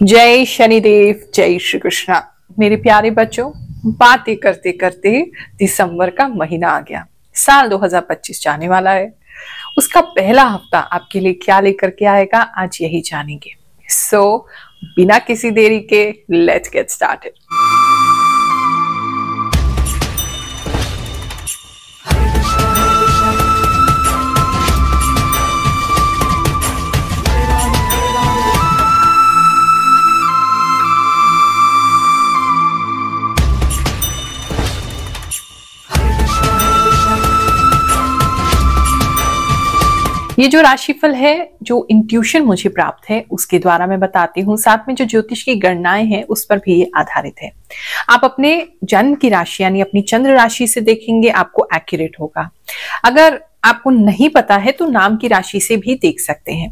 जय शनिदेव, जय श्री कृष्णा। मेरे प्यारे बच्चों, बातें करते करते दिसंबर का महीना आ गया। साल 2025 जाने वाला है। उसका पहला हफ्ता आपके लिए क्या लेकर के आएगा, आज यही जानेंगे। बिना किसी देरी के लेट्स गेट स्टार्टेड। ये जो राशिफल है, जो इंट्यूशन मुझे प्राप्त है उसके द्वारा मैं बताती हूँ। साथ में जो ज्योतिष की गणनाएं हैं उस पर भी ये आधारित है। आप अपने जन्म की राशि यानी अपनी चंद्र राशि से देखेंगे, आपको एक्यूरेट होगा। अगर आपको नहीं पता है तो नाम की राशि से भी देख सकते हैं।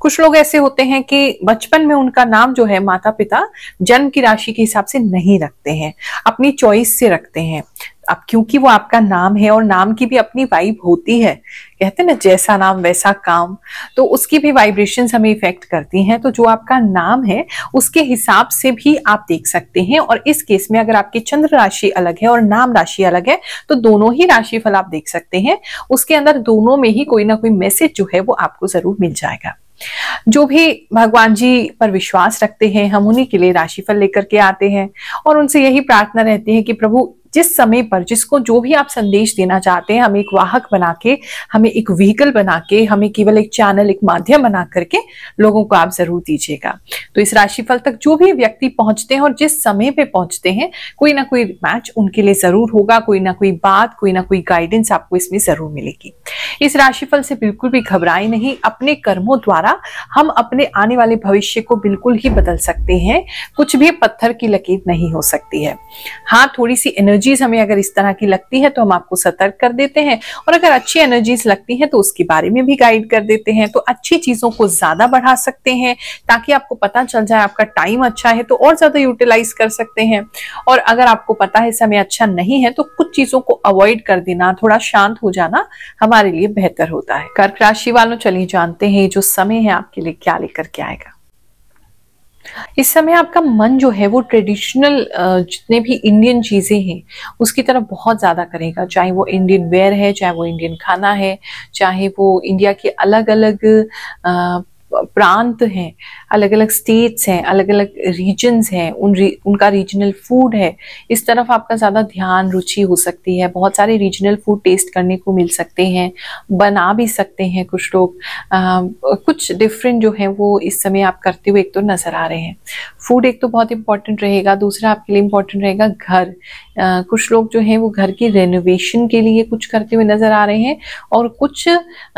कुछ लोग ऐसे होते हैं कि बचपन में उनका नाम जो है माता पिता जन्म की राशि के हिसाब से नहीं रखते हैं, अपनी चॉइस से रखते हैं। अब क्योंकि वो आपका नाम है और नाम की भी अपनी वाइब होती है, कहते हैं ना जैसा नाम वैसा काम, तो उसकी भी वाइब्रेशंस हमें इफेक्ट करती हैं। तो जो आपका नाम है उसके हिसाब से भी आप देख सकते हैं। और इस केस में अगर आपकी चंद्र राशि अलग है और नाम राशि अलग है तो दोनों ही राशिफल आप देख सकते हैं। उसके अंदर दोनों में ही कोई ना कोई मैसेज जो है वो आपको जरूर मिल जाएगा। जो भी भगवान जी पर विश्वास रखते हैं, हम उन्हीं के लिए राशिफल लेकर के आते हैं और उनसे यही प्रार्थना रहती है कि प्रभु जिस समय पर जिसको जो भी आप संदेश देना चाहते हैं, हमें एक वाहक बना के, हमें एक व्हीकल बना के, हमें केवल एक चैनल, एक माध्यम बना करके लोगों को आप जरूर दीजिएगा। तो इस राशिफल तक जो भी व्यक्ति पहुंचते हैं और जिस समय पे पहुंचते हैं, कोई ना कोई मैच उनके लिए जरूर होगा, कोई ना कोई बात, कोई ना कोई गाइडेंस आपको इसमें जरूर मिलेगी। इस राशिफल से बिल्कुल भी घबराए नहीं। अपने कर्मों द्वारा हम अपने आने वाले भविष्य को बिल्कुल ही बदल सकते हैं। कुछ भी पत्थर की लकीर नहीं हो सकती है। हाँ, थोड़ी सी एनर्जीज हमें अगर इस तरह की लगती है तो हम आपको सतर्क कर देते हैं, और अगर अच्छी एनर्जीज लगती हैं तो उसके बारे में भी गाइड कर देते हैं। तो अच्छी चीजों को ज्यादा बढ़ा सकते हैं ताकि आपको पता चल जाए। आपका टाइम अच्छा है तो और ज्यादा यूटिलाइज कर सकते हैं, और अगर आपको पता है समय अच्छा नहीं है तो कुछ चीजों को अवॉइड कर देना, थोड़ा शांत हो जाना हमारे लिए बेहतर होता है। कर्क राशि वालों, चलिए जानते हैं जो समय है आपके लिए क्या लेकर के आएगा। इस समय आपका मन जो है वो ट्रेडिशनल जितने भी इंडियन चीजें हैं उसकी तरफ बहुत ज्यादा करेगा। चाहे वो इंडियन वेयर है, चाहे वो इंडियन खाना है, चाहे वो इंडिया के अलग अलग प्रांत हैं, अलग अलग स्टेट्स हैं, अलग अलग रीजन्स हैं, उनका रीजनल फूड है। इस तरफ आपका ज्यादा ध्यान, रुचि हो सकती है। बहुत सारे रीजनल फूड टेस्ट करने को मिल सकते हैं, बना भी सकते हैं कुछ लोग। कुछ डिफरेंट जो है वो इस समय आप करते हुए एक तो नजर आ रहे हैं। फूड एक तो बहुत इंपॉर्टेंट रहेगा, दूसरा आपके लिए इंपॉर्टेंट रहेगा घर। कुछ लोग जो हैं वो घर की रेनोवेशन के लिए कुछ करते हुए नजर आ रहे हैं, और कुछ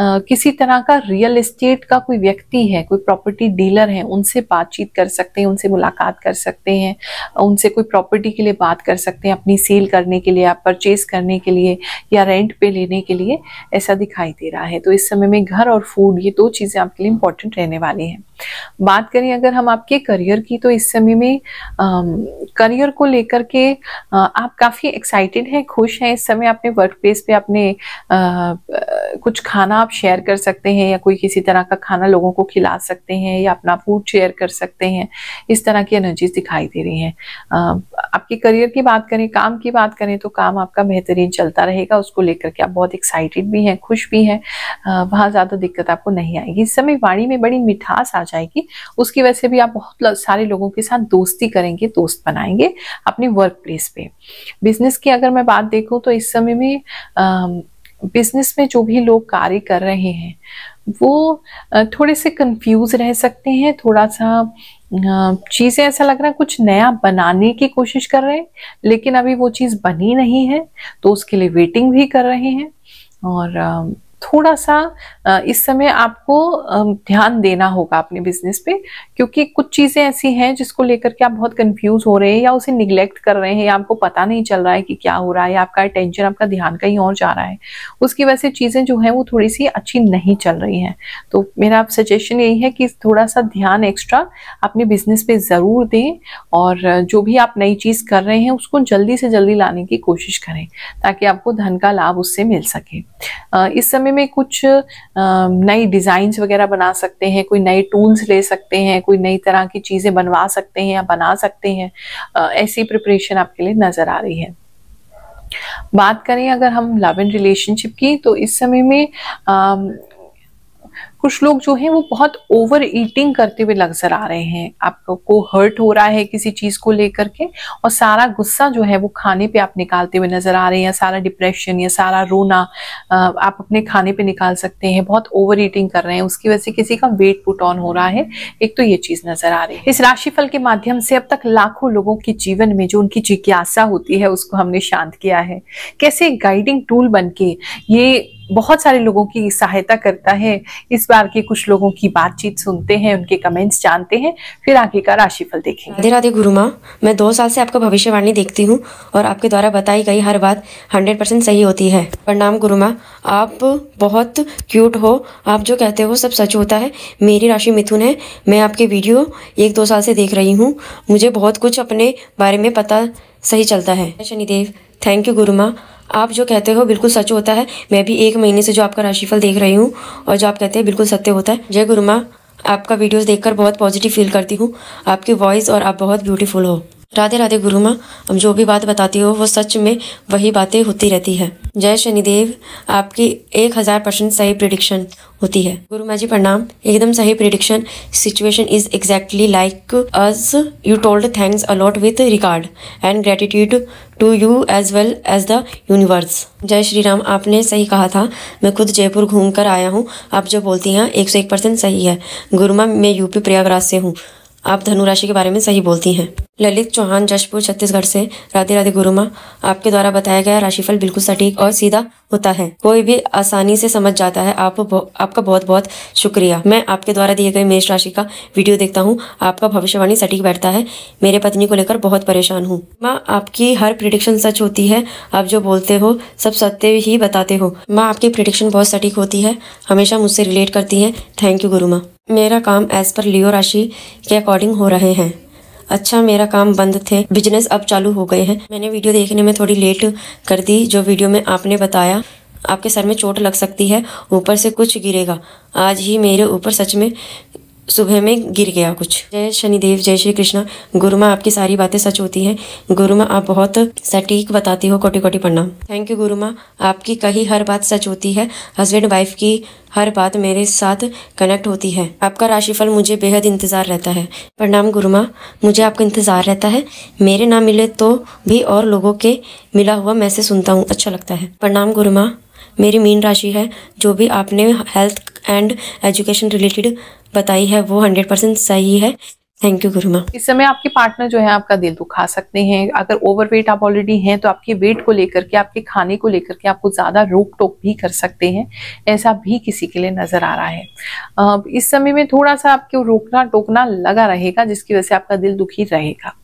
किसी तरह का रियल एस्टेट का कोई व्यक्ति है, कोई प्रॉपर्टी डीलर है, उनसे बातचीत कर सकते हैं, उनसे मुलाकात कर सकते हैं, उनसे कोई प्रॉपर्टी के लिए बात कर सकते हैं, अपनी सेल करने के लिए, आप परचेज करने के लिए या रेंट पे लेने के लिए, ऐसा दिखाई दे रहा है। तो इस समय में घर और फूड, ये दो चीजें आपके लिए इंपॉर्टेंट रहने वाली हैं। बात करें अगर हम आपके करियर की, तो इस समय में करियर को लेकर के आप काफी एक्साइटेड हैं, खुश हैं। इस समय अपने वर्क प्लेस पे अपने कुछ खाना आप शेयर कर सकते हैं, या कोई किसी तरह का खाना लोगों को खिला सकते हैं, या अपना फूड शेयर कर सकते हैं। इस तरह की एनर्जीज दिखाई दे रही हैं। आपके करियर की बात करें, काम की बात करें, तो काम आपका बेहतरीन चलता रहेगा। उसको लेकर के आप बहुत एक्साइटेड भी हैं, खुश भी हैं। वहां ज्यादा दिक्कत आपको नहीं आएगी। इस समय वाणी में बड़ी मिठास आ जाएगी, उसकी वजह से भी आप बहुत सारे लोगों के साथ दोस्ती करेंगे, दोस्त बनाएंगे अपने वर्क प्लेस पे। बिजनेस की अगर मैं बात देखूं तो इस समय में बिजनेस में जो भी लोग कार्य कर रहे हैं वो थोड़े से कंफ्यूज रह सकते हैं। थोड़ा सा चीजें ऐसा लग रहा है कुछ नया बनाने की कोशिश कर रहे हैं, लेकिन अभी वो चीज बनी नहीं है, तो उसके लिए वेटिंग भी कर रहे हैं। और थोड़ा सा इस समय आपको ध्यान देना होगा अपने बिजनेस पे, क्योंकि कुछ चीजें ऐसी हैं जिसको लेकर के आप बहुत कंफ्यूज हो रहे हैं, या उसे निग्लेक्ट कर रहे हैं, या आपको पता नहीं चल रहा है कि क्या हो रहा है, या आपका अटेंशन, आपका ध्यान कहीं और जा रहा है। उसकी वजह से चीजें जो है वो थोड़ी सी अच्छी नहीं चल रही हैं। तो मेरा सजेशन यही है कि थोड़ा सा ध्यान एक्स्ट्रा अपने बिजनेस पे जरूर दें, और जो भी आप नई चीज कर रहे हैं उसको जल्दी से जल्दी लाने की कोशिश करें ताकि आपको धन का लाभ उससे मिल सके। इस समय समय में कुछ नई डिजाइन्स वगैरह बना सकते हैं, कोई नए टूल्स ले सकते हैं, कोई नई तरह की चीजें बनवा सकते हैं या बना सकते हैं। ऐसी प्रिपरेशन आपके लिए नजर आ रही है। बात करें अगर हम लव एंड रिलेशनशिप की, तो इस समय में कुछ लोग जो हैं वो बहुत ओवर ईटिंग करते हुए नजर आ रहे हैं। आपको हर्ट हो रहा है किसी चीज को लेकर के, और सारा गुस्सा जो है वो खाने पे आप निकालते हुए नजर आ रहे हैं, या सारा डिप्रेशन या सारा रोना आप अपने खाने पे निकाल सकते हैं। बहुत ओवर ईटिंग कर रहे हैं, उसकी वजह से किसी का वेट पुट ऑन हो रहा है। एक तो ये चीज नजर आ रही है। इस राशिफल के माध्यम से अब तक लाखों लोगों के जीवन में जो उनकी जिज्ञासा होती है उसको हमने शांत किया है। कैसे गाइडिंग टूल बनके ये बहुत सारे लोगों की सहायता करता है। इस बार के कुछ लोगों की बातचीत सुनते हैं, उनके कमेंट्स जानते हैं, फिर आगे का राशिफल देखेंगे। राधे राधे गुरु माँ, मैं 2 साल से आपका भविष्यवाणी देखती हूँ और आपके द्वारा बताई गई हर बात 100% सही होती है। प्रणाम गुरु माँ, आप बहुत क्यूट हो, आप जो कहते हो सब सच होता है। मेरी राशि मिथुन है। मैं आपके वीडियो 1-2 साल से देख रही हूँ, मुझे बहुत कुछ अपने बारे में पता सही चलता है। शनिदेव, थैंक यू गुरु माँ, आप जो कहते हो बिल्कुल सच होता है। मैं भी 1 महीने से जो आपका राशिफल देख रही हूँ और जो आप कहते हैं बिल्कुल सत्य होता है। जय गुरु माँ, आपका वीडियोस देखकर बहुत पॉजिटिव फील करती हूँ। आपकी वॉइस और आप बहुत ब्यूटीफुल हो। राधे राधे गुरु माँ, हम जो भी बात बताती हो वो सच में वही बातें होती रहती है। जय शनिदेव, आपकी 1000% सही प्रिडिक्शन होती है। गुरु माँ जी प्रणाम, एकदम सही prediction. Situation is exactly like as you told, thanks a lot with regard and gratitude to you as well as the universe. जय श्री राम, आपने सही कहा था। मैं खुद जयपुर घूम कर आया हूँ। आप जो बोलती हैं 101% सही है। गुरु माँ, मैं यूपी प्रयागराज से हूँ। आप धनु राशि के बारे में सही बोलती हैं। ललित चौहान, जशपुर, छत्तीसगढ़ से। राधे राधे गुरु माँ, आपके द्वारा बताया गया राशिफल बिल्कुल सटीक और सीधा होता है, कोई भी आसानी से समझ जाता है। आपका बहुत बहुत शुक्रिया। मैं आपके द्वारा दिए गए मेष राशि का वीडियो देखता हूँ, आपका भविष्यवाणी सटीक बैठता है। मेरे पत्नी को लेकर बहुत परेशान हूँ। माँ, आपकी हर प्रिडिक्शन सच होती है। आप जो बोलते हो सब सत्य ही बताते हो। माँ, आपकी प्रिडिक्शन बहुत सटीक होती है, हमेशा मुझसे रिलेट करती है। थैंक यू गुरु माँ। मेरा काम एज पर लियो राशि के अकॉर्डिंग हो रहे हैं। अच्छा, मेरा काम बंद थे, बिजनेस अब चालू हो गए हैं। मैंने वीडियो देखने में थोड़ी लेट कर दी। जो वीडियो में आपने बताया आपके सर में चोट लग सकती है, ऊपर से कुछ गिरेगा। आज ही मेरे ऊपर सच में सुबह में गिर गया कुछ। जय शनिदेव, जय श्री कृष्णा। गुरु माँ, आपकी सारी बातें सच होती हैं। गुरु माँ, आप बहुत सटीक बताती हो। कोटि कोटि प्रणाम। थैंक यू गुरु माँ, आपकी कही हर बात सच होती है। हस्बैंड वाइफ की हर बात मेरे साथ कनेक्ट होती है। आपका राशिफल मुझे बेहद इंतजार रहता है। प्रणाम गुरु माँ, मुझे आपका इंतजार रहता है। मेरे ना मिले तो भी और लोगों के मिला हुआ मैसेज सुनता हूँ, अच्छा लगता है। प्रणाम गुरु माँ, मेरी मीन राशि है। जो भी आपने हेल्थ एंड एजुकेशन रिलेटेड बताई है वो 100% सही है। थैंक यू गुरु माँ। इस समय आपके पार्टनर जो है आपका दिल दुखा सकते हैं। अगर ओवरवेट आप ऑलरेडी हैं तो आपके वेट को लेकर के, आपके खाने को लेकर के आपको ज्यादा रोक टोक भी कर सकते हैं। ऐसा भी किसी के लिए नजर आ रहा है। इस समय में थोड़ा सा आपको रोकना टोकना लगा रहेगा, जिसकी वजह से आपका दिल दुखी रहेगा।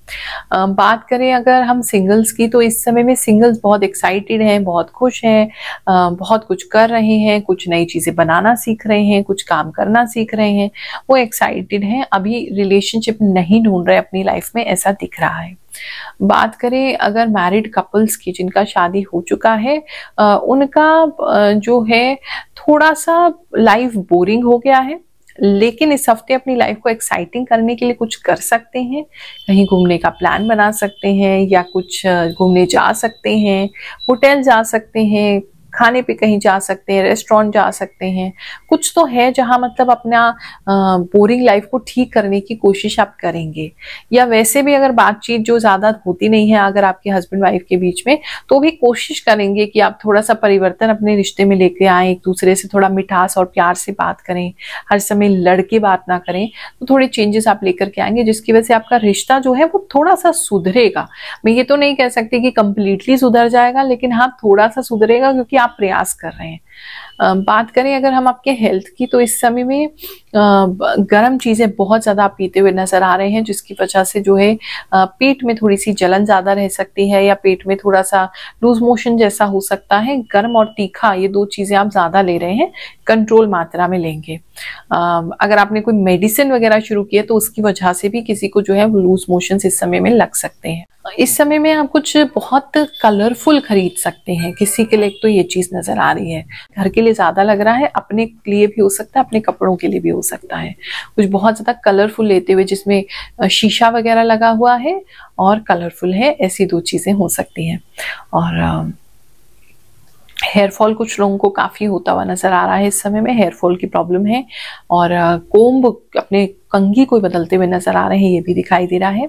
बात करें अगर हम सिंगल्स की, तो इस समय में सिंगल्स बहुत एक्साइटेड हैं, बहुत खुश हैं, बहुत कुछ कर रहे हैं, कुछ नई चीजें बनाना सीख रहे हैं, कुछ काम करना सीख रहे हैं, वो एक्साइटेड हैं। अभी रिलेशनशिप नहीं ढूंढ रहे अपनी लाइफ में, ऐसा दिख रहा है। बात करें अगर मैरिड कपल्स की, जिनका शादी हो चुका है, उनका जो है थोड़ा सा लाइफ बोरिंग हो गया है, लेकिन इस हफ्ते अपनी लाइफ को एक्साइटिंग करने के लिए कुछ कर सकते हैं। कहीं घूमने का प्लान बना सकते हैं, या कुछ घूमने जा सकते हैं, होटल जा सकते हैं, खाने पे कहीं जा सकते हैं, रेस्टोरेंट जा सकते हैं। कुछ तो है जहां मतलब अपना बोरिंग लाइफ को ठीक करने की कोशिश आप करेंगे। या वैसे भी अगर बातचीत जो ज्यादा होती नहीं है अगर आपके हस्बैंड वाइफ के बीच में, तो भी कोशिश करेंगे कि आप थोड़ा सा परिवर्तन अपने रिश्ते में लेके आए, एक दूसरे से थोड़ा मिठास और प्यार से बात करें, हर समय लड़के बात ना करें। तो थोड़े चेंजेस आप लेकर के आएंगे, जिसकी वजह से आपका रिश्ता जो है वो थोड़ा सा सुधरेगा। मैं ये तो नहीं कह सकती कि कंप्लीटली सुधर जाएगा, लेकिन हाँ थोड़ा सा सुधरेगा, क्योंकि आप प्रयास कर रहे हैं। बात करें अगर हम आपके हेल्थ की, तो इस समय में गर्म चीजें बहुत ज्यादा आप पीते हुए नजर आ रहे हैं, जिसकी वजह से जो है पेट में थोड़ी सी जलन ज्यादा रह सकती है, या पेट में थोड़ा सा लूज मोशन जैसा हो सकता है। गर्म और तीखा ये 2 चीजें आप ज्यादा ले रहे हैं, कंट्रोल मात्रा में लेंगे। अगर आपने कोई मेडिसिन वगैरह शुरू किया तो उसकी वजह से भी किसी को जो है लूज मोशन इस समय में लग सकते हैं। इस समय में आप कुछ बहुत कलरफुल खरीद सकते हैं। किसी के लिए तो ये चीज नजर आ रही है, घर के लिए ज्यादा लग रहा है, अपने लिए भी हो सकता है, अपने कपड़ों के लिए भी हो सकता है। कुछ बहुत ज्यादा कलरफुल लेते हुए जिसमें शीशा वगैरह लगा हुआ है और कलरफुल है, ऐसी 2 चीजें हो सकती हैं। और हेयर फॉल कुछ लोगों को काफी होता हुआ नजर आ रहा है। इस समय में हेयर फॉल की प्रॉब्लम है और कोम्ब अपने कंघी को बदलते हुए नजर आ रहे हैं, ये भी दिखाई दे रहा है।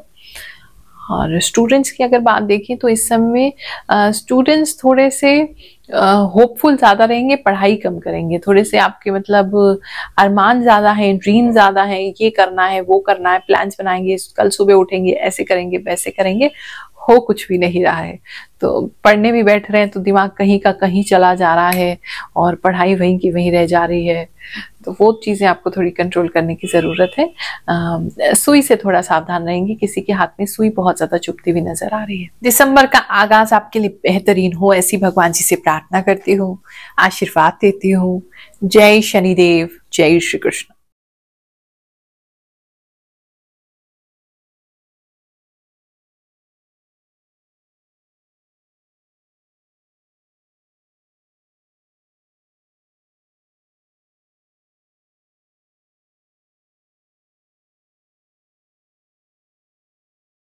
और स्टूडेंट्स की अगर बात देखें तो इस समय स्टूडेंट्स थोड़े से होपफुल ज्यादा रहेंगे, पढ़ाई कम करेंगे। थोड़े से आपके मतलब अरमान ज्यादा हैं, ड्रीम ज्यादा हैं, ये करना है वो करना है, प्लान्स बनाएंगे, कल सुबह उठेंगे ऐसे करेंगे वैसे करेंगे, हो कुछ भी नहीं रहा है। तो पढ़ने भी बैठ रहे हैं तो दिमाग कहीं का कहीं चला जा रहा है और पढ़ाई वहीं की वहीं रह जा रही है। तो वो चीजें आपको थोड़ी कंट्रोल करने की जरूरत है। सुई से थोड़ा सावधान रहेंगे, किसी के हाथ में सुई बहुत ज्यादा चुभती हुई नजर आ रही है। दिसंबर का आगाज आपके लिए बेहतरीन हो, ऐसी भगवान जी से प्रार्थना करती हूँ, आशीर्वाद देती हूँ। जय शनिदेव, जय श्री कृष्ण।